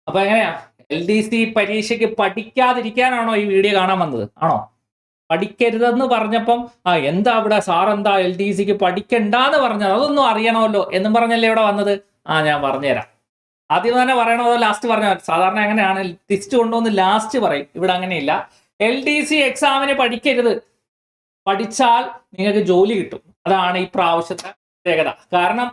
അപ്പൊ എങ്ങനെയാ LDC പരീക്ഷയ്ക്ക് പഠിക്കാതിരിക്കാനാണോ ഈ വീഡിയോ കാണാൻ വന്നത്? ആണോ? പഠിക്കരുതെന്ന് പറഞ്ഞപ്പം എന്താ ഇവിടെ സാർ എന്താ LDCക്ക് പഠിക്കണ്ടെന്ന് പറഞ്ഞത്, അതൊന്നും അറിയണമല്ലോ എന്നും പറഞ്ഞല്ലേ ഇവിടെ വന്നത്? ഞാൻ പറഞ്ഞുതരാം. ആദ്യം തന്നെ പറയണോ അതോ ലാസ്റ്റ് പറഞ്ഞാൽ? സാധാരണ എങ്ങനെയാണ് തിരിച്ചു കൊണ്ടുവന്ന് ലാസ്റ്റ് പറയും. ഇവിടെ അങ്ങനെയില്ല. LDC എക്സാമിന് പഠിക്കരുത്, പഠിച്ചാൽ നിങ്ങൾക്ക് ജോലി കിട്ടും. അതാണ് ഈ പ്രാവശ്യത്തെ പ്രത്യേകത. കാരണം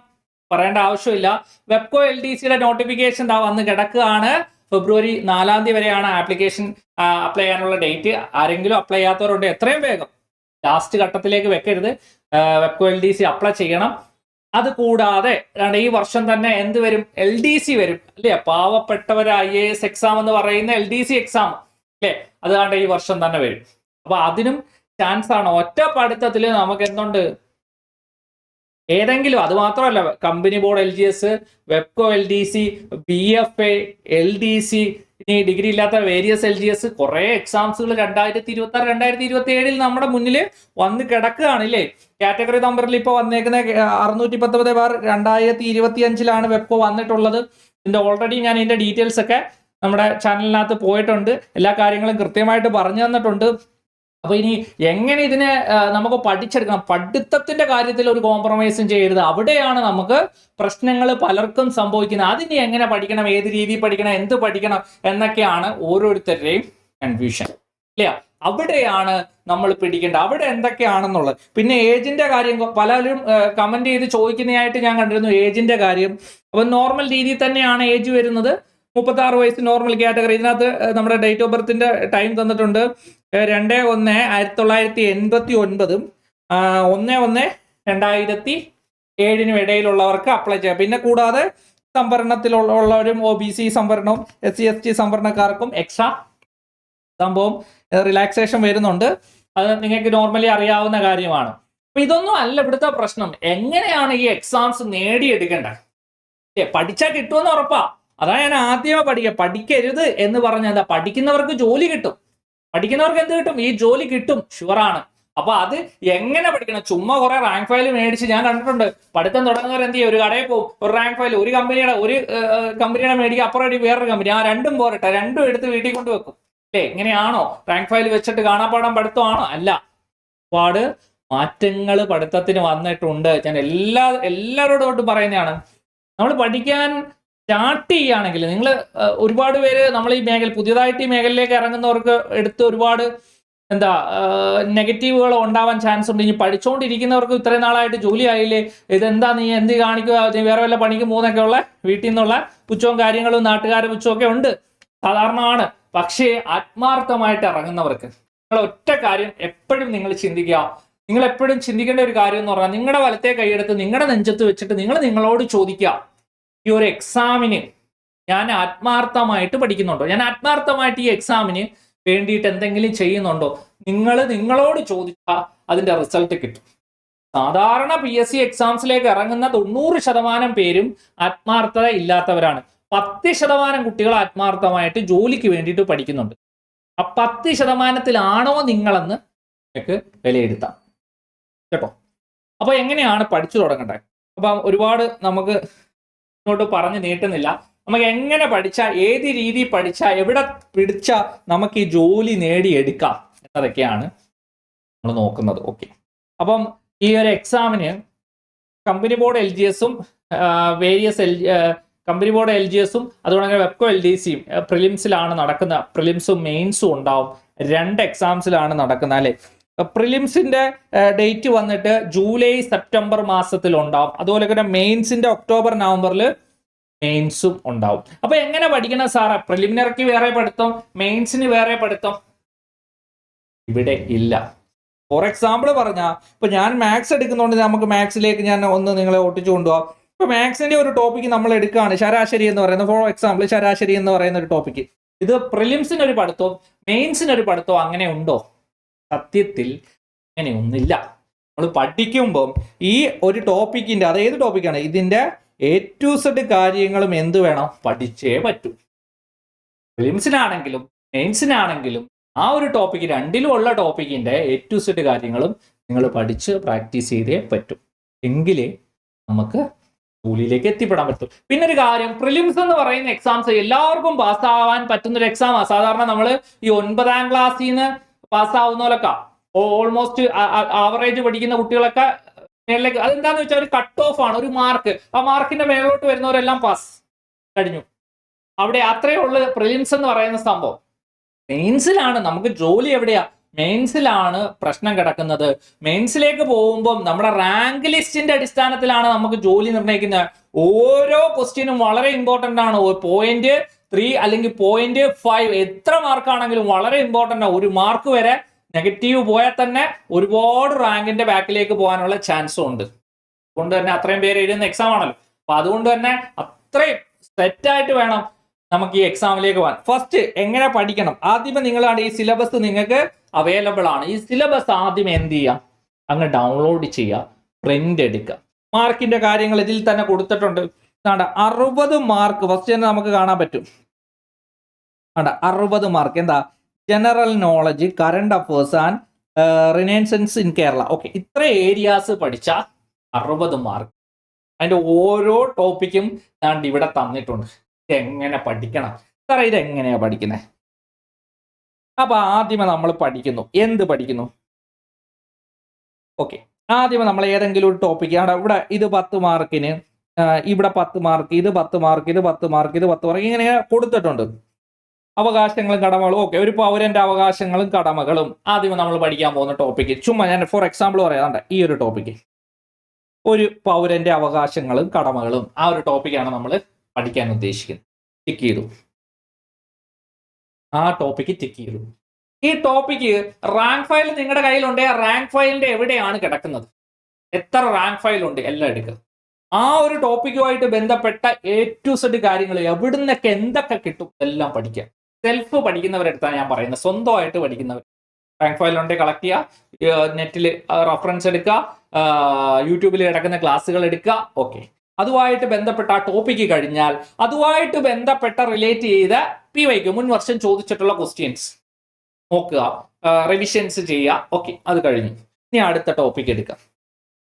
പറയേണ്ട ആവശ്യമില്ല, വെബ്കോ LDCയുടെ നോട്ടിഫിക്കേഷൻ വന്ന് കിടക്കുകയാണ്. ഫെബ്രുവരി 4 വരെയാണ് ആപ്ലിക്കേഷൻ അപ്ലൈ ചെയ്യാനുള്ള ഡേറ്റ്. ആരെങ്കിലും അപ്ലൈ ചെയ്യാത്തവരുണ്ട്, എത്രയും വേഗം ലാസ്റ്റ് ഘട്ടത്തിലേക്ക് വെക്കരുത്, വെബ്കോ LDC അപ്ലൈ ചെയ്യണം. അത് കൂടാതെ ഈ വർഷം തന്നെ എന്ത് വരും? LDC വരും അല്ലേ? പാവപ്പെട്ടവർ IAS എക്സാം എന്ന് പറയുന്ന LDC എക്സാം അല്ലേ, അതുകൊണ്ട് ഈ വർഷം തന്നെ വരും. അപ്പൊ അതിനും ചാൻസ് ആണ്. ഒറ്റ പഠിത്തത്തിൽ നമുക്ക് എന്തുണ്ട്, ഏതെങ്കിലും, അത് മാത്രമല്ല company board LGS, വെബ്കോ LDC, BFA, LDC, ഇനി ഡിഗ്രി ഇല്ലാത്ത വേരിയസ് LGS, കുറെ എക്സാംസുകൾ 2026, 2027 നമ്മുടെ മുന്നിൽ വന്ന് കിടക്കുകയാണ് ഇല്ലേ? കാറ്റഗറി നമ്പറിൽ ഇപ്പോൾ വന്നേക്കുന്ന 619/2025 വെബ്കോ വന്നിട്ടുള്ളത്. ഇതിന്റെ ഓൾറെഡി ഞാൻ ഇതിന്റെ ഡീറ്റെയിൽസ് ഒക്കെ നമ്മുടെ ചാനലിനകത്ത് പോയിട്ടുണ്ട്, എല്ലാ കാര്യങ്ങളും കൃത്യമായിട്ട് പറഞ്ഞു തന്നിട്ടുണ്ട്. അപ്പൊ ഇനി എങ്ങനെ ഇതിനെ നമുക്ക് പഠിച്ചെടുക്കണം? പഠിത്തത്തിന്റെ കാര്യത്തിൽ ഒരു കോംപ്രമൈസും ചെയ്യരുത്. അവിടെയാണ് നമുക്ക് പ്രശ്നങ്ങൾ പലർക്കും സംഭവിക്കുന്നത്. അതിനി എങ്ങനെ പഠിക്കണം, ഏത് രീതിയിൽ പഠിക്കണം, എന്ത് പഠിക്കണം എന്നൊക്കെയാണ് ഓരോരുത്തരുടെയും കൺഫ്യൂഷൻ ഇല്ല. അവിടെയാണ് നമ്മൾ പിടിക്കേണ്ടത്, അവിടെ എന്തൊക്കെയാണെന്നുള്ളത്. പിന്നെ ഏജിന്റെ കാര്യം പലരും കമന്റ് ചെയ്ത് ചോദിക്കുന്നതായിട്ട് ഞാൻ കണ്ടിരുന്നു, ഏജിന്റെ കാര്യം. അപ്പൊ നോർമൽ രീതിയിൽ തന്നെയാണ് ഏജ് വരുന്നത്, 36 വയസ്സ് നോർമൽ കാറ്റഗറി. ഇതിനകത്ത് നമ്മുടെ ഡേറ്റ് ഓഫ് ബർത്തിന്റെ ടൈം തന്നിട്ടുണ്ട്. 2/1/1989 1/1/2007 ഇടയിലുള്ളവർക്ക് അപ്ലൈ ചെയ്യാം. പിന്നെ കൂടാതെ സംവരണത്തിലുള്ളവരും OBC സംവരണവും SC/ST സംവരണക്കാർക്കും എക്സ്ട്രാ സംഭവം റിലാക്സേഷൻ വരുന്നുണ്ട്. അത് നിങ്ങൾക്ക് നോർമലി അറിയാവുന്ന കാര്യമാണ്. അപ്പൊ ഇതൊന്നും അല്ല ഇവിടുത്തെ പ്രശ്നം. എങ്ങനെയാണ് ഈ എക്സാംസ് നേടിയെടുക്കേണ്ടത്? പഠിച്ചാൽ കിട്ടുമെന്ന് ഉറപ്പാ. അതാ ഞാൻ ആദ്യമേ പഠിക്കരുത് എന്ന് പറഞ്ഞ എന്താ, പഠിക്കുന്നവർക്ക് ജോലി കിട്ടും. പഠിക്കുന്നവർക്ക് എന്ത് കിട്ടും? ഈ ജോലി കിട്ടും, ഷുവറാണ്. അപ്പൊ അത് എങ്ങനെ പഠിക്കണം? ചുമ്മാ കുറെ റാങ്ക് ഫയൽ മേടിച്ച്, ഞാൻ കണ്ടിട്ടുണ്ട് പഠിത്തം തുടങ്ങുന്നവർ എന്ത് ചെയ്യും, ഒരു കടയിൽ പോകും, ഒരു റാങ്ക് ഫയൽ ഒരു കമ്പനിയുടെ മേടിക്കുക, അപ്പുറം വേറൊരു കമ്പനി, രണ്ടും പോരട്ടെ, രണ്ടും എടുത്ത് വീട്ടിൽ കൊണ്ട് വെക്കും അല്ലേ? ഇങ്ങനെയാണോ? റാങ്ക് ഫയൽ വെച്ചിട്ട് കാണാപ്പാടം പഠിത്തമാണോ? അല്ല. ഒരുപാട് മാറ്റങ്ങൾ പഠിത്തത്തിന് വന്നിട്ടുണ്ട്. ഞാൻ എല്ലാവരോടും പറയുന്നതാണ്, നമ്മൾ പഠിക്കാൻ സ്റ്റാർട്ട് ചെയ്യുകയാണെങ്കിൽ നിങ്ങൾ ഒരുപാട് പേര് നമ്മൾ ഈ പുതിയതായിട്ട് ഈ മേഖലയിലേക്ക് ഇറങ്ങുന്നവർക്ക് എടുത്ത് ഒരുപാട് നെഗറ്റീവുകൾ ഉണ്ടാവാൻ ചാൻസ് ഉണ്ട്. ഇനി പഠിച്ചുകൊണ്ടിരിക്കുന്നവർക്ക് ഇത്രയും നാളായിട്ട് ജോലി ആയില്ലേ, ഇതെന്താ നീ എന്ത് കാണിക്കുക, നീ വേറെ വല്ല പണിക്ക് പോകുന്നൊക്കെ ഉള്ള വീട്ടിൽ നിന്നുള്ള പുച്ഛവും കാര്യങ്ങളും നാട്ടുകാരുടെ പുച്ഛമൊക്കെ ഉണ്ട്, സാധാരണമാണ്. പക്ഷേ ആത്മാർത്ഥമായിട്ട് ഇറങ്ങുന്നവർക്ക് നിങ്ങൾ ഒറ്റ കാര്യം എപ്പോഴും നിങ്ങൾ ചിന്തിക്കുക. നിങ്ങൾ എപ്പോഴും ചിന്തിക്കേണ്ട ഒരു കാര്യം എന്ന് പറഞ്ഞാൽ, നിങ്ങളുടെ വലത്തെ കൈയെടുത്ത് നിങ്ങളുടെ നെഞ്ചത്ത് വെച്ചിട്ട് നിങ്ങൾ നിങ്ങളോട് ചോദിക്കുക, ഈ ഒരു എക്സാമിന് ഞാൻ ആത്മാർത്ഥമായിട്ട് പഠിക്കുന്നുണ്ടോ? ഞാൻ ആത്മാർത്ഥമായിട്ട് ഈ എക്സാമിന് വേണ്ടിയിട്ട് എന്തെങ്കിലും ചെയ്യുന്നുണ്ടോ? നിങ്ങളോട് ചോദിച്ചാൽ അതിന്റെ റിസൾട്ട് കിട്ടും. സാധാരണ PSC എക്സാംസിലേക്ക് ഇറങ്ങുന്ന 90% പേരും ആത്മാർത്ഥത ഇല്ലാത്തവരാണ്. 10% കുട്ടികൾ ആത്മാർത്ഥമായിട്ട് ജോലിക്ക് വേണ്ടിയിട്ട് പഠിക്കുന്നുണ്ട്. ആ 10%-ത്തിലാണോ നിങ്ങളെന്ന് നിങ്ങൾക്ക് വിലയിരുത്താം കേട്ടോ. അപ്പൊ എങ്ങനെയാണ് പഠിച്ചു തുടങ്ങേണ്ടത്? അപ്പൊ ഒരുപാട് നമുക്ക് ഇങ്ങോട്ട് പറഞ്ഞു നീട്ടുന്നില്ല. നമുക്ക് എങ്ങനെ പഠിച്ചാൽ, ഏത് രീതി പഠിച്ചാൽ, എവിടെ പിടിച്ചാൽ നമുക്ക് ഈ ജോലി നേടിയെടുക്കാം എന്നതൊക്കെയാണ് നമ്മൾ നോക്കുന്നത്. ഓക്കെ, അപ്പം ഈ ഒരു എക്സാമിന് കമ്പനി ബോർഡ് LGSും വേരിയസ് കമ്പനി ബോർഡ് LGSും അതുകൊണ്ട് തന്നെ വെബ്കോ LDCയും പ്രിലിംസിലാണ് നടക്കുന്ന. പ്രിലിംസും മെയിൻസും ഉണ്ടാവും. 2 എക്സാംസിലാണ് നടക്കുന്നത് അല്ലെ. പ്രിലിംസിന്റെ ഡേറ്റ് വന്നിട്ട് ജൂലൈ സെപ്റ്റംബർ മാസത്തിൽ ഉണ്ടാവും. അതുപോലെ തന്നെ മെയിൻസിന്റെ ഒക്ടോബർ നവംബറിൽ മെയിൻസും ഉണ്ടാവും. അപ്പൊ എങ്ങനെ പഠിക്കണം സാറേ? പ്രിലിമിനറിക്ക് വേറെ പഠിത്തം, മെയിൻസിന് വേറെ പഠിത്തം ഇവിടെ ഇല്ല. ഫോർ എക്സാമ്പിൾ പറഞ്ഞാൽ, ഇപ്പൊ ഞാൻ മാത്സ് എടുക്കുന്നതുകൊണ്ട് നമുക്ക് മാത്സിലേക്ക് ഞാൻ ഒന്ന് നിങ്ങളെ ഒട്ടിച്ചു കൊണ്ടുപോകാം. ഇപ്പൊ മാത്സിന്റെ ഒരു ടോപ്പിക്ക് നമ്മൾ എടുക്കുകയാണ്, ശരാശരി എന്ന് പറയുന്നത്. ഫോർ എക്സാമ്പിൾ ശരാശരി എന്ന് പറയുന്ന ഒരു ടോപ്പിക്ക്. ഇത് പ്രിലിംസിനൊരു പഠിത്തവും മെയിൻസിനൊരു പഠിത്തവും അങ്ങനെ ഉണ്ടോ? സത്യത്തിൽ അങ്ങനെയൊന്നില്ല. നമ്മൾ പഠിക്കുമ്പം ഈ ഒരു ടോപ്പിക്കിന്റെ, അത് ഏത് ടോപ്പിക്കാണ്, ഇതിന്റെ A to Z കാര്യങ്ങളും എന്ത് വേണം, പഠിച്ചേ പറ്റൂ. ഫിലിംസിനാണെങ്കിലും മെയിൻസിനാണെങ്കിലും ആ ഒരു ടോപ്പിക്ക്, രണ്ടിലും ഉള്ള ടോപ്പിക്കിന്റെ A to Z കാര്യങ്ങളും നിങ്ങൾ പഠിച്ച് പ്രാക്ടീസ് ചെയ്തേ പറ്റും. എങ്കിലേ നമുക്ക് ജോലിയിലേക്ക് എത്തിപ്പെടാൻ പറ്റും. പിന്നെ ഒരു കാര്യം, പ്രിലിംസ് എന്ന് പറയുന്ന എക്സാംസ് എല്ലാവർക്കും പാസ്സാവാൻ പറ്റുന്ന ഒരു എക്സാമാണ്. സാധാരണ നമ്മൾ ഈ 9ാം ക്ലാസ്സിൽ നിന്ന് പാസ്സാവുന്നവരൊക്കെ ഓൾമോസ്റ്റ് ആവറേജ് പഠിക്കുന്ന കുട്ടികളൊക്കെ മേളിലേക്ക്, അതെന്താന്ന് വെച്ചാൽ ഒരു കട്ട് ഓഫ് ആണ്, ഒരു മാർക്ക്, ആ മാർക്കിന്റെ മേളിലോട്ട് വരുന്നവരെല്ലാം പാസ് കഴിഞ്ഞു. അവിടെ അത്രയേ ഉള്ളു പ്രിലിംസ് എന്ന് പറയുന്ന സംഭവം. മെയിൻസിലാണ് നമുക്ക് ജോലി. എവിടെയാ? മെയിൻസിലാണ് പ്രശ്നം കിടക്കുന്നത്. മെയിൻസിലേക്ക് പോകുമ്പോൾ നമ്മുടെ റാങ്ക് ലിസ്റ്റിന്റെ അടിസ്ഥാനത്തിലാണ് നമുക്ക് ജോലി നിർണ്ണയിക്കുന്നത്. ഓരോ ക്വസ്റ്റ്യനും വളരെ ഇമ്പോർട്ടന്റ് ആണ്. 0.3 അല്ലെങ്കിൽ 0.5 എത്ര മാർക്കാണെങ്കിലും വളരെ ഇമ്പോർട്ടന്റ് ആണ്. ഒരു മാർക്ക് വരെ നെഗറ്റീവ് പോയാൽ തന്നെ ഒരുപാട് റാങ്കിന്റെ ബാക്കിലേക്ക് പോകാനുള്ള ചാൻസും ഉണ്ട്. അതുകൊണ്ട് തന്നെ അത്രയും പേര് എഴുതുന്ന എക്സാം ആണല്ലോ. അപ്പൊ അതുകൊണ്ട് തന്നെ അത്രയും സെറ്റായിട്ട് വേണം നമുക്ക് ഈ എക്സാമിലേക്ക് പോകാൻ. ഫസ്റ്റ് എങ്ങനെ പഠിക്കണം? ആദ്യമേ നിങ്ങളാണ് ഈ സിലബസ് നിങ്ങൾക്ക് അവൈലബിൾ ആണ്. ഈ സിലബസ് ആദ്യം എന്ത് ചെയ്യുക? അങ്ങ് ഡൗൺലോഡ് ചെയ്യുക, പ്രിന്റ് എടുക്കുക. മാർക്കിന്റെ കാര്യങ്ങൾ ഇതിൽ തന്നെ കൊടുത്തിട്ടുണ്ട്. 60 മാർക്ക് ഫസ്റ്റ് തന്നെ നമുക്ക് കാണാൻ പറ്റും. 60 മാർക്ക് എന്താ? General knowledge, current affairs and renaissance in Kerala. Okay, ഇത്ര ഏരിയാസ് പഠിച്ചാൽ 60 മാർക്ക്. അതിന്റെ ഓരോ ടോപ്പിക്കും ഇവിടെ തന്നിട്ടുണ്ട്. എങ്ങനെ പഠിക്കണം സാറേ? ഇത് എങ്ങനെയാ പഠിക്കുന്നത്? അപ്പൊ ആദ്യമേ നമ്മൾ പഠിക്കുന്നു. എന്ത് പഠിക്കുന്നു? ഓക്കെ, ആദ്യമേ നമ്മൾ ഏതെങ്കിലും ഒരു ടോപ്പിക്ക് ഇവിടെ ഇത് 10 മാർക്കിന്, ഇവിടെ 10 മാർക്ക്, ഇത് 10 മാർക്ക്, ഇത് 10 മാർക്ക്, ഇത് 10 മാർക്ക്, ഇങ്ങനെ കൊടുത്തിട്ടുണ്ട്. അവകാശങ്ങളും കടമകളും. ഓക്കെ, ഒരു പൗരന്റെ അവകാശങ്ങളും കടമകളും ആദ്യമേ നമ്മൾ പഠിക്കാൻ പോകുന്ന ടോപ്പിക്ക്. ചുമ്മാ ഞാൻ ഫോർ എക്സാമ്പിൾ പറയാറുണ്ട്. ഈ ഒരു ടോപ്പിക്ക്, ഒരു പൗരന്റെ അവകാശങ്ങളും കടമകളും, ആ ഒരു ടോപ്പിക്കാണ് നമ്മൾ പഠിക്കാൻ ഉദ്ദേശിക്കുന്നത്. ടിക്ക് ചെയ്തു, ആ ടോപ്പിക്ക് ടിക്ക് ചെയ്തു. ഈ ടോപ്പിക്ക് റാങ്ക് ഫയൽ നിങ്ങളുടെ കയ്യിലുണ്ട്. റാങ്ക് ഫയലിന്റെ എവിടെയാണ് കിടക്കുന്നത്? എത്ര റാങ്ക് ഫയൽ ഉണ്ട്? എല്ലാം എടുക്കുക. ആ ഒരു ടോപ്പിക്കുമായിട്ട് ബന്ധപ്പെട്ട A to Z കാര്യങ്ങൾ എവിടുന്നൊക്കെ എന്തൊക്കെ കിട്ടും എല്ലാം പഠിക്കുക. സെൽഫ് പഠിക്കുന്നവരെടുത്താണ് ഞാൻ പറയുന്നത്. സ്വന്തമായിട്ട് പഠിക്കുന്നവർ റാങ്ക് ഫയൽ ഉണ്ടെങ്കിൽ കളക്ട് ചെയ്യുക, നെറ്റിൽ റെഫറൻസ് എടുക്കുക, യൂട്യൂബിൽ കിടക്കുന്ന ക്ലാസ്സുകൾ എടുക്കുക. ഓക്കെ, അതുമായിട്ട് ബന്ധപ്പെട്ട ആ ടോപ്പിക്ക് കഴിഞ്ഞാൽ അതുമായിട്ട് ബന്ധപ്പെട്ട റിലേറ്റ് ചെയ്ത PYQ മുൻ വർഷം ചോദിച്ചിട്ടുള്ള ക്വസ്റ്റ്യൻസ് നോക്കുക, റിവിഷൻസ് ചെയ്യുക. ഓക്കെ, അത് കഴിഞ്ഞു. ഇനി അടുത്ത ടോപ്പിക്ക് എടുക്കുക.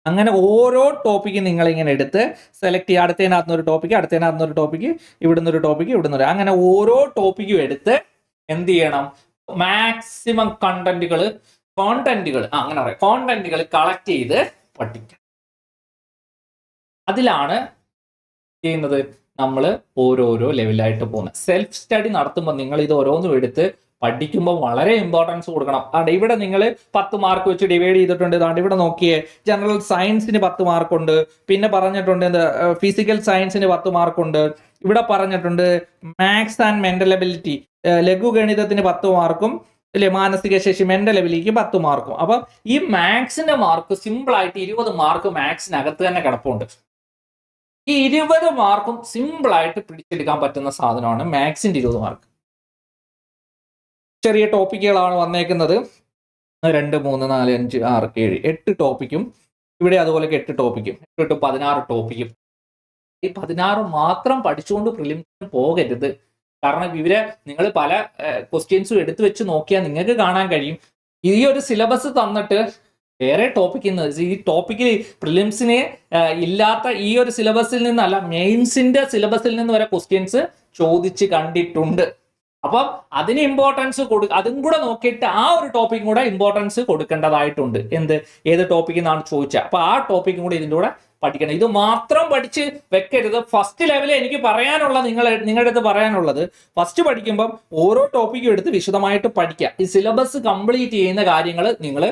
അങ്ങനെ ഓരോ ടോപ്പിക്ക് നിങ്ങൾ ഇങ്ങനെ എടുത്ത് സെലക്ട് ചെയ്യുക. അടുത്തതിനകത്തുനിന്ന് ഒരു ടോപ്പിക്ക്, അടുത്തതിനകത്തുനിന്ന് ഒരു ടോപ്പിക്ക്, ഇവിടുന്ന് ഒരു ടോപ്പിക്ക്, ഇവിടുന്ന് ഒരു, അങ്ങനെ ഓരോ ടോപ്പിക്കും എടുത്ത് എന്ത് ചെയ്യണം? മാക്സിമം കോണ്ടന്റുകൾ അങ്ങനെ പറയാം, കോണ്ടന്റുകൾ കളക്ട് ചെയ്ത് പഠിക്കാം. അതിലാണ് ചെയ്യുന്നത് നമ്മൾ ഓരോരോ ലെവലായിട്ട് പോകുന്നത്. സെൽഫ് സ്റ്റഡി നടത്തുമ്പോൾ നിങ്ങൾ ഇത് ഓരോന്നും എടുത്ത് പഠിക്കുമ്പോൾ വളരെ ഇമ്പോർട്ടൻസ് കൊടുക്കണം. ഇവിടെ നിങ്ങൾ 10 മാർക്ക് വെച്ച് ഡിവൈഡ് ചെയ്തിട്ടുണ്ട്. ഇതാണ്ട് ഇവിടെ നോക്കിയേ, ജനറൽ സയൻസിന് 10 മാർക്കുണ്ട്. പിന്നെ പറഞ്ഞിട്ടുണ്ട് ഫിസിക്കൽ സയൻസിന് 10 മാർക്കുണ്ട്. ഇവിടെ പറഞ്ഞിട്ടുണ്ട് മാത്സ് ആൻഡ് മെന്റൽ എബിലിറ്റി, ലഘുഗണിതത്തിന് 10 മാർക്കും, അല്ലെ, മാനസിക ശേഷി മെന്റൽ എബിലിറ്റിക്ക് 10 മാർക്കും. അപ്പൊ ഈ മാത്സിന്റെ മാർക്ക് സിമ്പിൾ ആയിട്ട് 20 മാർക്ക് മാത്സിനകത്ത് തന്നെ കിടപ്പുണ്ട്. ഈ 20 മാർക്കും സിമ്പിൾ ആയിട്ട് പിടിച്ചെടുക്കാൻ പറ്റുന്ന സാധനമാണ് മാത്സിന്റെ 20 മാർക്ക്. ചെറിയ ടോപ്പിക്കുകളാണ് വന്നേക്കുന്നത്. 2, 3, 4, 5, 6, 7, 8 ടോപ്പിക്കും. ഇവിടെ അതുപോലെ 8 ടോപ്പിക്കും, 8 to 16 ടോപ്പിക്കും. ഈ 16 മാത്രം പഠിച്ചുകൊണ്ട് പ്രിലിംസിന് പോകരുത്. കാരണം ഇവരെ നിങ്ങൾ പല ക്വസ്റ്റ്യൻസും എടുത്തു വെച്ച് നോക്കിയാൽ നിങ്ങൾക്ക് കാണാൻ കഴിയും, ഈ ഒരു സിലബസ് തന്നിട്ട് വേറെ ടോപ്പിക്കിൽ നിന്ന്, ഈ ടോപ്പിക്കിൽ പ്രിലിംസിന് ഇല്ലാത്ത ഈ ഒരു സിലബസിൽ നിന്നല്ല, മെയിൻസിന്റെ സിലബസിൽ നിന്ന് വരെ ക്വസ്റ്റ്യൻസ് ചോദിച്ച് കണ്ടിട്ടുണ്ട്. അപ്പം അതിന് ഇമ്പോർട്ടൻസ് അതും കൂടെ നോക്കിയിട്ട് ആ ഒരു ടോപ്പിക്കും കൂടെ ഇമ്പോർട്ടൻസ് കൊടുക്കേണ്ടതായിട്ടുണ്ട്. ഏത് ടോപ്പിക്കിൽ നിന്നാണ് ചോദിച്ചത്, അപ്പൊ ആ ടോപ്പിക്കും കൂടെ ഇതിൻ്റെ കൂടെ പഠിക്കണം. ഇത് മാത്രം പഠിച്ച് വെക്കരുത്. ഫസ്റ്റ് ലെവലിൽ എനിക്ക് പറയാനുള്ള നിങ്ങളുടെ അടുത്ത് പറയാനുള്ളത്, ഫസ്റ്റ് പഠിക്കുമ്പം ഓരോ ടോപ്പിക്കും എടുത്ത് വിശദമായിട്ട് പഠിക്കുക. ഈ സിലബസ് കംപ്ലീറ്റ് ചെയ്യുന്ന കാര്യങ്ങൾ നിങ്ങൾ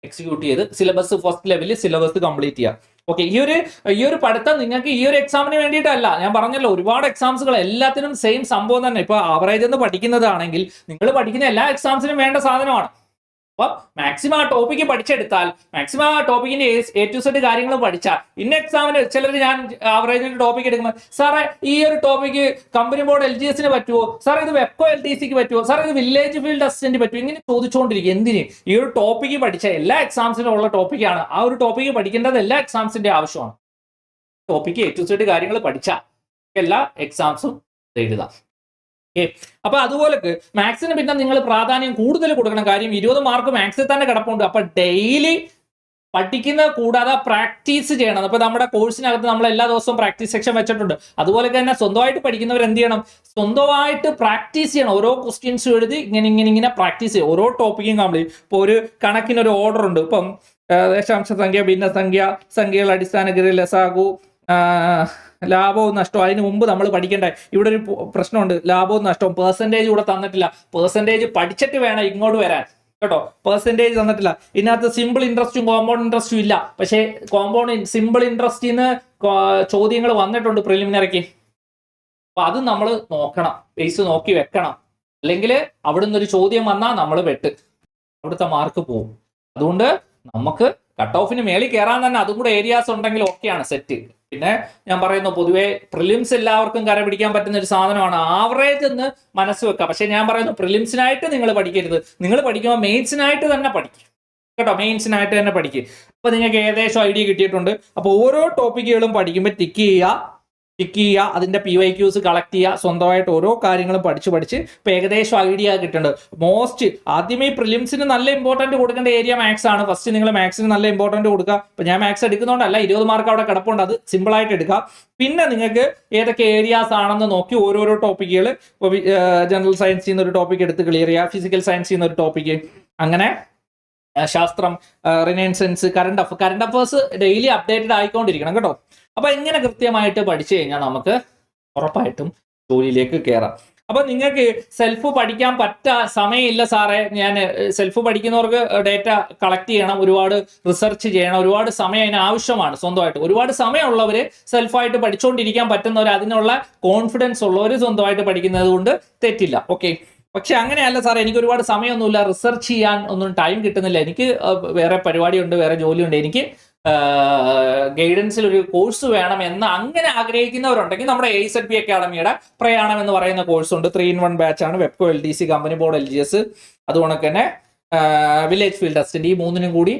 എക്സിക്യൂട്ട് ചെയ്ത് സിലബസ് ഫസ്റ്റ് ലെവലിൽ സിലബസ് കംപ്ലീറ്റ് ചെയ്യുക. ഓക്കെ, ഈ ഒരു പഠിത്തം നിങ്ങൾക്ക് ഈ ഒരു എക്സാമിന് വേണ്ടിയിട്ടല്ല. ഞാൻ പറഞ്ഞല്ലോ, ഒരുപാട് എക്സാംസുകൾ എല്ലാത്തിനും സെയിം സംഭവം തന്നെ. ഇപ്പൊ ആവറേജ് എന്ന് പഠിക്കുന്നതാണെങ്കിൽ നിങ്ങൾ പഠിക്കുന്ന എല്ലാ എക്സാംസിനും വേണ്ട സാധനമാണ്. അപ്പൊ മാക്സിമം ആ ടോപ്പിക്ക് പഠിച്ചെടുത്താൽ, മാക്സിമം ആ ടോപ്പിക്കിന്റെ A to Z കാര്യങ്ങൾ പഠിച്ചാൽ, ഇന്ന എക്സാമിന് ചിലർ ഞാൻ ആവറേജിന്റെ ടോപ്പിക്ക് എടുക്കുമ്പോൾ, സാറേ ഈ ഒരു ടോപ്പിക്ക് കമ്പനി ബോർഡ് LGS പറ്റുമോ, സാറേ ഇത് വെബ്കോ LTCക്ക് പറ്റുമോ, സാറേ ഇത് വില്ലേജ് ഫീൽഡ് അസിസ്റ്റന്റ് പറ്റുമോ, ഇങ്ങനെ ചോദിച്ചുകൊണ്ടിരിക്കും. എന്തിന്? ഈ ഒരു ടോപ്പിക്ക് പഠിച്ച എല്ലാ എക്സാംസിനും ഉള്ള ടോപ്പിക്കാണ്. ആ ഒരു ടോപ്പിക്ക് പഠിക്കേണ്ടത് എല്ലാ എക്സാംസിന്റെ ആവശ്യമാണ്. ടോപ്പിക്ക് A to Z കാര്യങ്ങൾ പഠിച്ചാൽ എല്ലാ എക്സാംസും എഴുതാം. അപ്പൊ അതുപോലെ മാത്സിന് പിന്നെ നിങ്ങൾ പ്രാധാന്യം കൂടുതൽ കൊടുക്കണം. കാര്യം 20 മാർക്ക് മാത്സിൽ തന്നെ കിടപ്പുണ്ട്. അപ്പൊ ഡെയിലി പഠിക്കുന്നത് കൂടാതെ പ്രാക്ടീസ് ചെയ്യണം. അപ്പൊ നമ്മുടെ കോഴ്സിനകത്ത് നമ്മൾ എല്ലാ ദിവസവും പ്രാക്ടീസ് സെക്ഷൻ വെച്ചിട്ടുണ്ട്. അതുപോലെ തന്നെ സ്വന്തമായിട്ട് പഠിക്കുന്നവർ എന്ത് ചെയ്യണം? സ്വന്തമായിട്ട് പ്രാക്ടീസ് ചെയ്യണം. ഓരോ ക്വസ്റ്റ്യൻസും എഴുതി ഇങ്ങനെ പ്രാക്ടീസ് ചെയ്യും. ഓരോ ടോപ്പിക്കും കംപ്ലീറ്റ്. ഇപ്പോൾ ഒരു കണക്കിനൊരു ഓർഡർ ഉണ്ട്. ഇപ്പം ദശാംശ സംഖ്യ, ഭിന്നസംഖ്യ, സംഖ്യകളുടെ അടിസ്ഥാനഗതി, ലസാഗു, ലാഭവും നഷ്ടവും. അതിന് മുമ്പ് നമ്മൾ പഠിക്കേണ്ടത് ഇവിടെ ഒരു പ്രശ്നമുണ്ട്. ലാഭവും നഷ്ടവും പെർസെൻറ്റേജ് ഇവിടെ തന്നിട്ടില്ല. പെർസെൻറ്റേജ് പഠിച്ചിട്ട് വേണം ഇങ്ങോട്ട് വരാൻ കേട്ടോ. പെർസെൻറ്റേജ് തന്നിട്ടില്ല. ഇതിനകത്ത് സിമ്പിൾ ഇൻട്രസ്റ്റും കോമ്പൗണ്ട് ഇൻട്രസ്റ്റും ഇല്ല. പക്ഷേ സിമ്പിൾ ഇൻട്രസ്റ്റിന്ന് ചോദ്യങ്ങൾ വന്നിട്ടുണ്ട് പ്രിലിമിനറിക്ക്. അപ്പൊ അത് നമ്മൾ നോക്കണം, ബേസ് നോക്കി വെക്കണം. അല്ലെങ്കിൽ അവിടുന്ന് ഒരു ചോദ്യം വന്നാൽ നമ്മൾ വെട്ട്, അവിടുത്തെ മാർക്ക് പോകും. അതുകൊണ്ട് നമുക്ക് കട്ട് ഓഫിന് മേളിൽ കയറാൻ തന്നെ അതും കൂടെ ഏരിയാസ് ഉണ്ടെങ്കിൽ ഓക്കെയാണ്, സെറ്റ്. പിന്നെ ഞാൻ പറയുന്നു, പൊതുവെ പ്രിലിംസ് എല്ലാവർക്കും കര പിടിക്കാൻ പറ്റുന്ന ഒരു സാധനമാണ്. ആവറേജ് എന്ന് മനസ്സ് വെക്കുക. പക്ഷെ ഞാൻ പറയുന്നു, പ്രിലിംസിനായിട്ട് നിങ്ങൾ പഠിക്കരുത്. നിങ്ങൾ പഠിക്കുമ്പോൾ മെയിൻസിനായിട്ട് തന്നെ പഠിക്കും കേട്ടോ. മെയിൻസിനായിട്ട് തന്നെ പഠിക്കും. അപ്പൊ നിങ്ങൾക്ക് ഏകദേശം ഐഡിയ കിട്ടിയിട്ടുണ്ട്. അപ്പൊ ഓരോ ടോപ്പിക്കുകളും പഠിക്കുമ്പോൾ ടിക്ക് ചെയ്യുക, അതിന്റെ PYQs കളക്ട് ചെയ്യുക, സ്വന്തമായിട്ട് ഓരോ കാര്യങ്ങളും പഠിച്ച് ഇപ്പൊ ഏകദേശം ഐഡിയ കിട്ടുന്നുണ്ട്. ആദ്യമേ പ്രിലിംസിന് നല്ല ഇമ്പോർട്ടന്റ് കൊടുക്കേണ്ട ഏരിയ മാത്സ് ആണ്. ഫസ്റ്റ് നിങ്ങൾ മാത്സിന് നല്ല ഇമ്പോർട്ടന്റ് കൊടുക്കുക. ഇപ്പൊ ഞാൻ മാത്സ് എടുക്കുന്നതുകൊണ്ടല്ല, 20 മാർക്ക് അവിടെ കിടപ്പുണ്ട്, അത് സിമ്പിൾ ആയിട്ട് എടുക്കുക. പിന്നെ നിങ്ങൾക്ക് ഏതൊക്കെ ഏരിയാസ് ആണെന്ന് നോക്കി ഓരോരോ ടോപ്പിക്കുകൾ, ഇപ്പോൾ ജനറൽ സയൻസിൽ നിന്ന് ഒരു ടോപ്പിക് എടുത്ത് ക്ലിയർ ചെയ്യുക, ഫിസിക്കൽ സയൻസിൽ നിന്ന് ഒരു ടോപ്പിക്ക്, അങ്ങനെ ശാസ്ത്രം, renaissance, current affairs daily updated ആയിക്കൊണ്ടിരിക്കണം കേട്ടോ. അപ്പൊ ഇങ്ങനെ കൃത്യമായിട്ട് പഠിച്ചു കഴിഞ്ഞാൽ നമുക്ക് ഉറപ്പായിട്ടും ജോലിയിലേക്ക് കയറാം. അപ്പൊ നിങ്ങൾക്ക് സെൽഫ് പഠിക്കാൻ സമയമില്ല സാറേ, ഞാൻ സെൽഫ് പഠിക്കുന്നവർക്ക് ഡേറ്റ കളക്ട് ചെയ്യണം, ഒരുപാട് റിസർച്ച് ചെയ്യണം, ഒരുപാട് സമയം അതിന് ആവശ്യമാണ്. സ്വന്തമായിട്ട് ഒരുപാട് സമയമുള്ളവർ, സെൽഫായിട്ട് പഠിച്ചുകൊണ്ടിരിക്കാൻ പറ്റുന്നവർ, അതിനുള്ള കോൺഫിഡൻസ് ഉള്ളവർ സ്വന്തമായിട്ട് പഠിക്കുന്നത് കൊണ്ട് തെറ്റില്ല. ഓക്കെ. പക്ഷെ അങ്ങനെയല്ല സാറേ, എനിക്ക് ഒരുപാട് സമയമൊന്നുമില്ല, റിസർച്ച് ചെയ്യാൻ ഒന്നും ടൈം കിട്ടുന്നില്ല, എനിക്ക് വേറെ പരിപാടിയുണ്ട്, വേറെ ജോലിയുണ്ട്, എനിക്ക് ഗൈഡൻസിൽ ഒരു കോഴ്സ് വേണം എന്ന് അങ്ങനെ ആഗ്രഹിക്കുന്നവരുണ്ടെങ്കിൽ നമ്മുടെ AZB അക്കാഡമിയുടെ പ്രയാണം എന്ന് പറയുന്ന കോഴ്സ് ഉണ്ട്. 3-in-1 ബാച്ചാണ്. വെബ്കോ LDC, company board LGS, അതുകൊണ്ട് തന്നെ വില്ലേജ് ഫീൽഡ് ടെസ്റ്റിന്റെ ഈ മൂന്നിനും കൂടി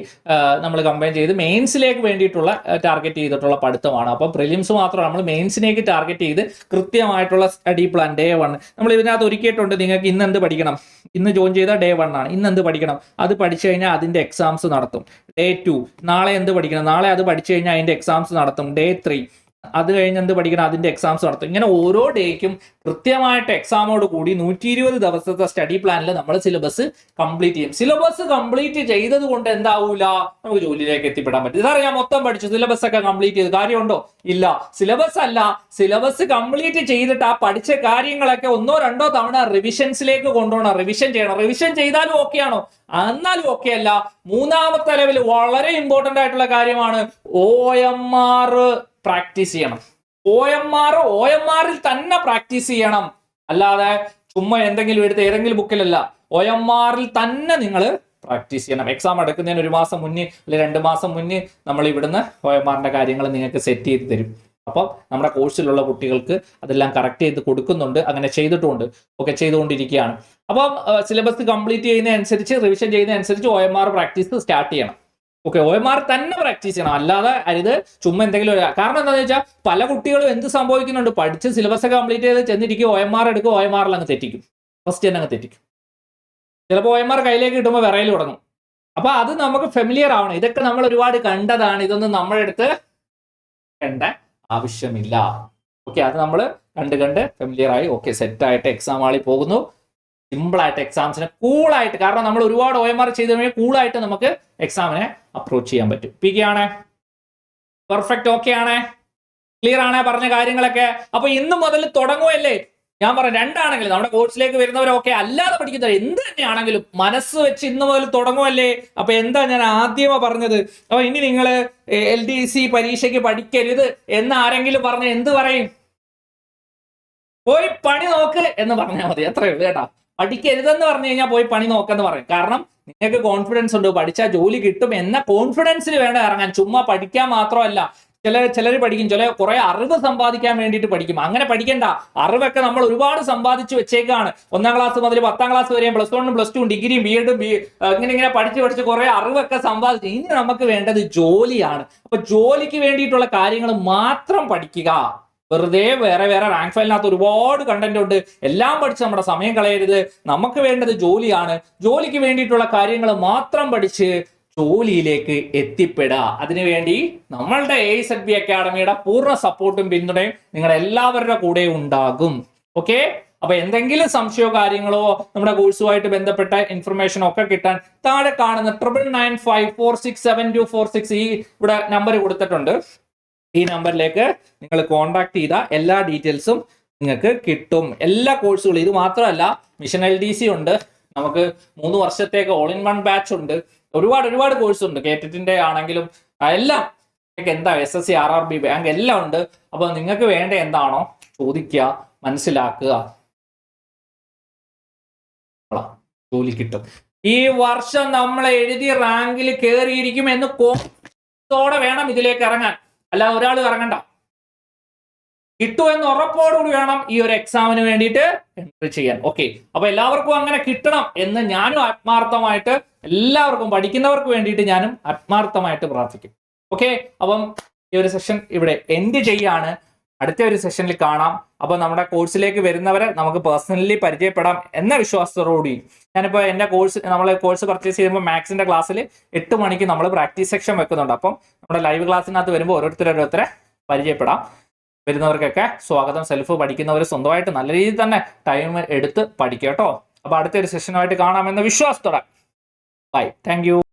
നമ്മൾ കമ്പൈൻ ചെയ്ത് മെയിൻസിലേക്ക് വേണ്ടിയിട്ടുള്ള ടാർഗറ്റ് ചെയ്തിട്ടുള്ള പഠിത്തമാണ്. അപ്പം പ്രിലിംസ് മാത്രം നമ്മൾ മെയിൻസിലേക്ക് ടാർഗറ്റ് ചെയ്ത് കൃത്യമായിട്ടുള്ള സ്റ്റഡി പ്ലാൻ ഡേ 1 നമ്മൾ ഇതിനകത്ത് ഒരുക്കിയിട്ടുണ്ട്. നിങ്ങൾക്ക് ഇന്ന് എന്ത് പഠിക്കണം, ഇന്ന് ജോയിൻ ചെയ്ത ഡേ 1 ആണ്. ഇന്ന് എന്ത് പഠിക്കണം, അത് പഠിച്ചു കഴിഞ്ഞാൽ അതിന്റെ എക്സാംസ് നടത്തും. ഡേ 2 നാളെ എന്ത് പഠിക്കണം, നാളെ അത് പഠിച്ചു കഴിഞ്ഞാൽ അതിന്റെ എക്സാംസ് നടത്തും. ഡേ 3 അത് കഴിഞ്ഞ് എന്ത് പഠിക്കണം, അതിന്റെ എക്സാംസ് നടത്തും. ഇങ്ങനെ ഓരോ ഡേക്കും കൃത്യമായിട്ട് എക്സാമോട് കൂടി 120 ദിവസത്തെ സ്റ്റഡി പ്ലാനിൽ നമ്മൾ സിലബസ് കംപ്ലീറ്റ് ചെയ്യും. സിലബസ് കംപ്ലീറ്റ് ചെയ്തത് കൊണ്ട് എന്താവൂല, നമുക്ക് ജോലിയിലേക്ക് എത്തിപ്പെടാൻ പറ്റും. ഇതറിയാം, ഞാൻ മൊത്തം പഠിച്ചു, സിലബസ് ഒക്കെ കംപ്ലീറ്റ് ചെയ്ത് കാര്യമുണ്ടോ? ഇല്ല. സിലബസ് അല്ല, സിലബസ് കംപ്ലീറ്റ് ചെയ്തിട്ട് ആ പഠിച്ച കാര്യങ്ങളൊക്കെ 1-2 തവണ റിവിഷൻസിലേക്ക് കൊണ്ടുപോകണം, റിവിഷൻ ചെയ്യണം. റിവിഷൻ ചെയ്താലും ഓക്കെ ആണോ? എന്നാലും ഓക്കെ അല്ല. മൂന്നാമത്തെ ലെവൽ വളരെ ഇമ്പോർട്ടന്റ് ആയിട്ടുള്ള കാര്യമാണ്, OMR പ്രാക്ടീസ് ചെയ്യണം. OMRൽ തന്നെ പ്രാക്ടീസ് ചെയ്യണം. അല്ലാതെ ചുമ്മാ എന്തെങ്കിലും എടുത്ത് ഏതെങ്കിലും ബുക്കിലല്ല, OMRൽ തന്നെ നിങ്ങൾ പ്രാക്ടീസ് ചെയ്യണം. എക്സാം എടുക്കുന്നതിന് 1 മാസം മുന്നേ അല്ലെങ്കിൽ 2 മാസം മുന്നേ നമ്മൾ ഇവിടുന്ന് OMRന്റെ കാര്യങ്ങൾ നിങ്ങൾക്ക് സെറ്റ് ചെയ്ത് തരും. അപ്പം നമ്മുടെ കോഴ്സിലുള്ള കുട്ടികൾക്ക് അതെല്ലാം കറക്റ്റ് ചെയ്ത് കൊടുക്കുന്നുണ്ട്, അങ്ങനെ ചെയ്തിട്ടുമുണ്ട്, ഒക്കെ ചെയ്തുകൊണ്ടിരിക്കുകയാണ്. അപ്പം സിലബസ് കംപ്ലീറ്റ് ചെയ്യുന്നതനുസരിച്ച്, റിവിഷൻ ചെയ്യുന്നതനുസരിച്ച് OMR പ്രാക്ടീസ് സ്റ്റാർട്ട് ചെയ്യണം. ഓക്കെ. OMR തന്നെ പ്രാക്ടീസ് ചെയ്യണം, അല്ലാതെ അരുത് ചുമ്മാ എന്തെങ്കിലും. കാരണം എന്താണെന്ന് വെച്ചാൽ പല കുട്ടികളും എന്ത് സംഭവിക്കുന്നുണ്ട്, പഠിച്ച് സിലബസ് ഒക്കെ കംപ്ലീറ്റ് ചെയ്ത് ചെന്നിരിക്കും, OMR എടുക്കും, OMRൽ അങ്ങ് തെറ്റിക്കും, ഫസ്റ്റ് തന്നെ അങ്ങ് തെറ്റിക്കും. ചിലപ്പോൾ OMR കയ്യിലേക്ക് കിട്ടുമ്പോൾ വിറയിൽ തുടങ്ങും. അപ്പൊ അത് നമുക്ക് ഫെമിലിയർ ആവണം. ഇതൊക്കെ നമ്മൾ ഒരുപാട് കണ്ടതാണ്, ഇതൊന്നും നമ്മുടെ അടുത്ത് കണ്ട ആവശ്യമില്ല. ഓക്കെ. അത് നമ്മൾ കണ്ട് ഫെമിലിയർ ആയി, ഓക്കെ, സെറ്റായിട്ട് എക്സാം ആളി പോകുന്നു. സിമ്പിളായിട്ട് എക്സാംസിനെ കൂളായിട്ട്, കാരണം നമ്മൾ ഒരുപാട് OMR ചെയ്ത് കഴിഞ്ഞാൽ കൂളായിട്ട് നമുക്ക് എക്സാമിനെ അപ്രോച്ച് ചെയ്യാൻ പറ്റും. PK ആണ്, പെർഫെക്റ്റ്, ഓക്കെ ആണ്, ക്ലിയർ ആണ് പറഞ്ഞ കാര്യങ്ങളൊക്കെ. അപ്പൊ ഇന്ന് മുതൽ തുടങ്ങുമല്ലേ? ഞാൻ പറയാം, രണ്ടാണെങ്കിലും നമ്മുടെ കോഴ്സിലേക്ക് വരുന്നവരൊക്കെ അല്ലാതെ പഠിക്കുന്നവർ എന്ത് തന്നെയാണെങ്കിലും മനസ്സ് വെച്ച് ഇന്ന് മുതൽ തുടങ്ങുമല്ലേ? അപ്പൊ എന്താ ഞാൻ ആദ്യമേ പറഞ്ഞത്? അപ്പൊ ഇനി നിങ്ങൾ LDC പരീക്ഷയ്ക്ക് പഠിക്കരുത് എന്ന് ആരെങ്കിലും പറഞ്ഞ എന്ത് പറയും? പോയി പണി നോക്ക് എന്ന് പറഞ്ഞാൽ മതി, അത്രയേ ഉള്ളൂ കേട്ടോ. പഠിക്കരുതെന്ന് പറഞ്ഞു കഴിഞ്ഞാൽ പോയി പണി നോക്കെന്ന് പറയും. കാരണം നിങ്ങൾക്ക് കോൺഫിഡൻസ് ഉണ്ട്, പഠിച്ചാൽ ജോലി കിട്ടും എന്ന കോൺഫിഡൻസിൽ വേണം ഇറങ്ങാൻ. ചുമ്മാ പഠിക്കാൻ മാത്രമല്ല. ചിലർ പഠിക്കും, കുറെ അറിവ് സമ്പാദിക്കാൻ വേണ്ടിയിട്ട് പഠിക്കും. അങ്ങനെ പഠിക്കണ്ട. അറിവൊക്കെ നമ്മൾ ഒരുപാട് സമ്പാദിച്ചു വെച്ചേക്കാണ്. 1-ാം ക്ലാസ് മുതൽ 10-ാം ക്ലാസ് വരെയും +1, +2, ഡിഗ്രിയും B.Ed ഇങ്ങനെ പഠിച്ച് കുറെ അറിവൊക്കെ സമ്പാദിച്ചു. ഇനി നമുക്ക് വേണ്ടത് ജോലിയാണ്. അപ്പൊ ജോലിക്ക് വേണ്ടിയിട്ടുള്ള കാര്യങ്ങൾ മാത്രം പഠിക്കുക. വെറുതെ വേറെ റാങ്ക് ഫയലിനകത്ത് ഒരുപാട് കണ്ടന്റ് ഉണ്ട്, എല്ലാം പഠിച്ച് നമ്മുടെ സമയം കളയരുത്. നമുക്ക് വേണ്ടത് ജോലിയാണ്. ജോലിക്ക് വേണ്ടിയിട്ടുള്ള കാര്യങ്ങൾ മാത്രം പഠിച്ച് ജോലിയിലേക്ക് എത്തിപ്പെടുക. അതിനുവേണ്ടി നമ്മളുടെ AIZB അക്കാഡമിയുടെ പൂർണ്ണ സപ്പോർട്ടും പിന്തുണയും നിങ്ങളുടെ എല്ലാവരുടെ കൂടെ ഉണ്ടാകും. ഓക്കെ, അപ്പൊ എന്തെങ്കിലും സംശയമോ കാര്യങ്ങളോ നമ്മുടെ കോഴ്സുമായിട്ട് ബന്ധപ്പെട്ട ഇൻഫർമേഷൻ ഒക്കെ കിട്ടാൻ താഴെ കാണുന്ന 9995467246 ഈ ഇവിടെ നമ്പർ കൊടുത്തിട്ടുണ്ട്. ഈ നമ്പറിലേക്ക് നിങ്ങൾ കോൺടാക്ട് ചെയ്ത എല്ലാ ഡീറ്റെയിൽസും നിങ്ങൾക്ക് കിട്ടും. എല്ലാ കോഴ്സുകളും, ഇത് മാത്രമല്ല മിഷൻ LDC ഉണ്ട്, നമുക്ക് 3 വർഷത്തേക്ക് ഓൾ ഇൻ വൺ ബാച്ച് ഉണ്ട്, ഒരുപാട് കോഴ്സ് ഉണ്ട്. കേറ്ററ്റിന്റെ ആണെങ്കിലും എല്ലാം എന്താ SSC RRB ബാങ്ക് എല്ലാം ഉണ്ട്. അപ്പൊ നിങ്ങൾക്ക് വേണ്ട എന്താണോ ചോദിക്കുക, മനസ്സിലാക്കുക, ജോലി കിട്ടും. ഈ വർഷം നമ്മൾ എഴുതി റാങ്കിൽ കയറിയിരിക്കും എന്ന് കോത്തോടെ വേണം ഇതിലേക്ക് ഇറങ്ങാൻ, അല്ലാതെ ഒരാൾ ഇറങ്ങണ്ട. കിട്ടുമെന്ന് ഉറപ്പോടുകൂടി വേണം ഈ ഒരു എക്സാമിന് വേണ്ടിയിട്ട് എൻട്രി ചെയ്യാൻ. ഓക്കെ, അപ്പൊ എല്ലാവർക്കും അങ്ങനെ കിട്ടണം എന്ന് ഞാനും ആത്മാർത്ഥമായിട്ട്, എല്ലാവർക്കും പഠിക്കുന്നവർക്ക് വേണ്ടിയിട്ട് ഞാനും ആത്മാർത്ഥമായിട്ട് പ്രാർത്ഥിക്കും. ഓക്കെ, അപ്പം ഈ ഒരു സെഷൻ ഇവിടെ എൻഡ് ചെയ്യാണ്. അടുത്ത ഒരു സെഷനിൽ കാണാം. അപ്പൊ നമ്മുടെ കോഴ്സിലേക്ക് വരുന്നവരെ നമുക്ക് പേഴ്സണലി പരിചയപ്പെടാം എന്ന വിശ്വാസത്തോടുകൂടി ഞാനിപ്പോൾ എൻ്റെ കോഴ്സ് പർച്ചേസ് ചെയ്യുമ്പോൾ മാത്സിന്റെ ക്ലാസ്സിൽ 8 മണിക്ക് നമ്മൾ പ്രാക്ടീസ് സെക്ഷൻ വെക്കുന്നുണ്ട്. അപ്പം നമ്മുടെ ലൈവ് ക്ലാസ്സിനകത്ത് വരുമ്പോൾ ഓരോരുത്തരെ പരിചയപ്പെടാം. വരുന്നവർക്കൊക്കെ സ്വാഗതം. സെൽഫ് പഠിക്കുന്നവർ സ്വന്തമായിട്ട് നല്ല രീതിയിൽ തന്നെ ടൈം എടുത്ത് പഠിക്കുക കേട്ടോ. അപ്പൊ അടുത്തൊരു സെഷനുമായിട്ട് കാണാമെന്ന വിശ്വാസത്തോടെ ബൈ. Thank you.